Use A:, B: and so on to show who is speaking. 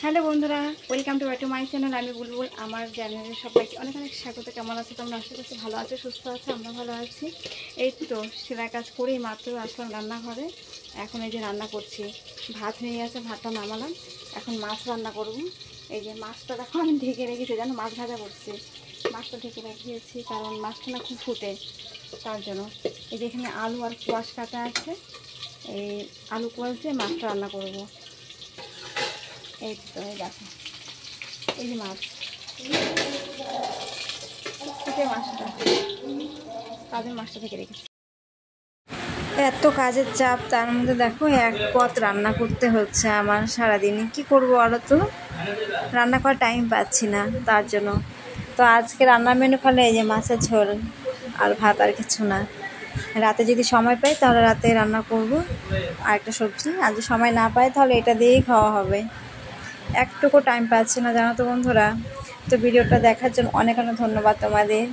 A: Hello বন্ধুরা, welcome to back to my channel. আমি বুলবুল। আমার চ্যানেলে সবাইকে অনেক অনেক স্বাগত। কেমন আছে তোমরা? আশা করছি ভালো আছো, সুস্থ আছো। আমরা ভালো আছি। এই তো সেলাই কাজ করেই মাত্র আসলাম রান্নাঘরে। এখন এই যে রান্না করছি, ভাত হয়ে গেছে, ভাতটা নামালাম। এখন মাছ রান্না করব। এই যে মাছটা দেখো আমি ঢেকে রেখেছি, জানো, মাছ ভাজা করছি। মাছটা ঢেকে রেখেছি কারণ মাছটা না খুব ফুটে, তার জন্য। এই যে এখানে আলু আর কোয়াশ কাটা আছে, এই আলু কোয়াশ দিয়ে মাছটা রান্না করব। এই তো এই দেখো, এই যে মাছ, মাছটা কাজের মাছটা থেকে রেখেছি। এত কাজের চাপ, তার মধ্যে দেখো এক পথ রান্না করতে হচ্ছে আমার সারাদিনে। কি করব আরও, তো রান্না করার টাইম পাচ্ছি না, তার জন্য। তো আজকে রান্নার মেনু খালে এই যে মাছের ঝোল আর ভাত, আর কিছু না। রাতে যদি সময় পাই তাহলে রাতে রান্না করব আর একটা সবজি, আর যদি সময় না পাই তাহলে এটা দিয়েই খাওয়া হবে। একটুকু টাইম পাচ্ছি না, জানো তো বন্ধুরা। তো ভিডিওটা দেখার জন্য অনেক অনেক ধন্যবাদ তোমাদের।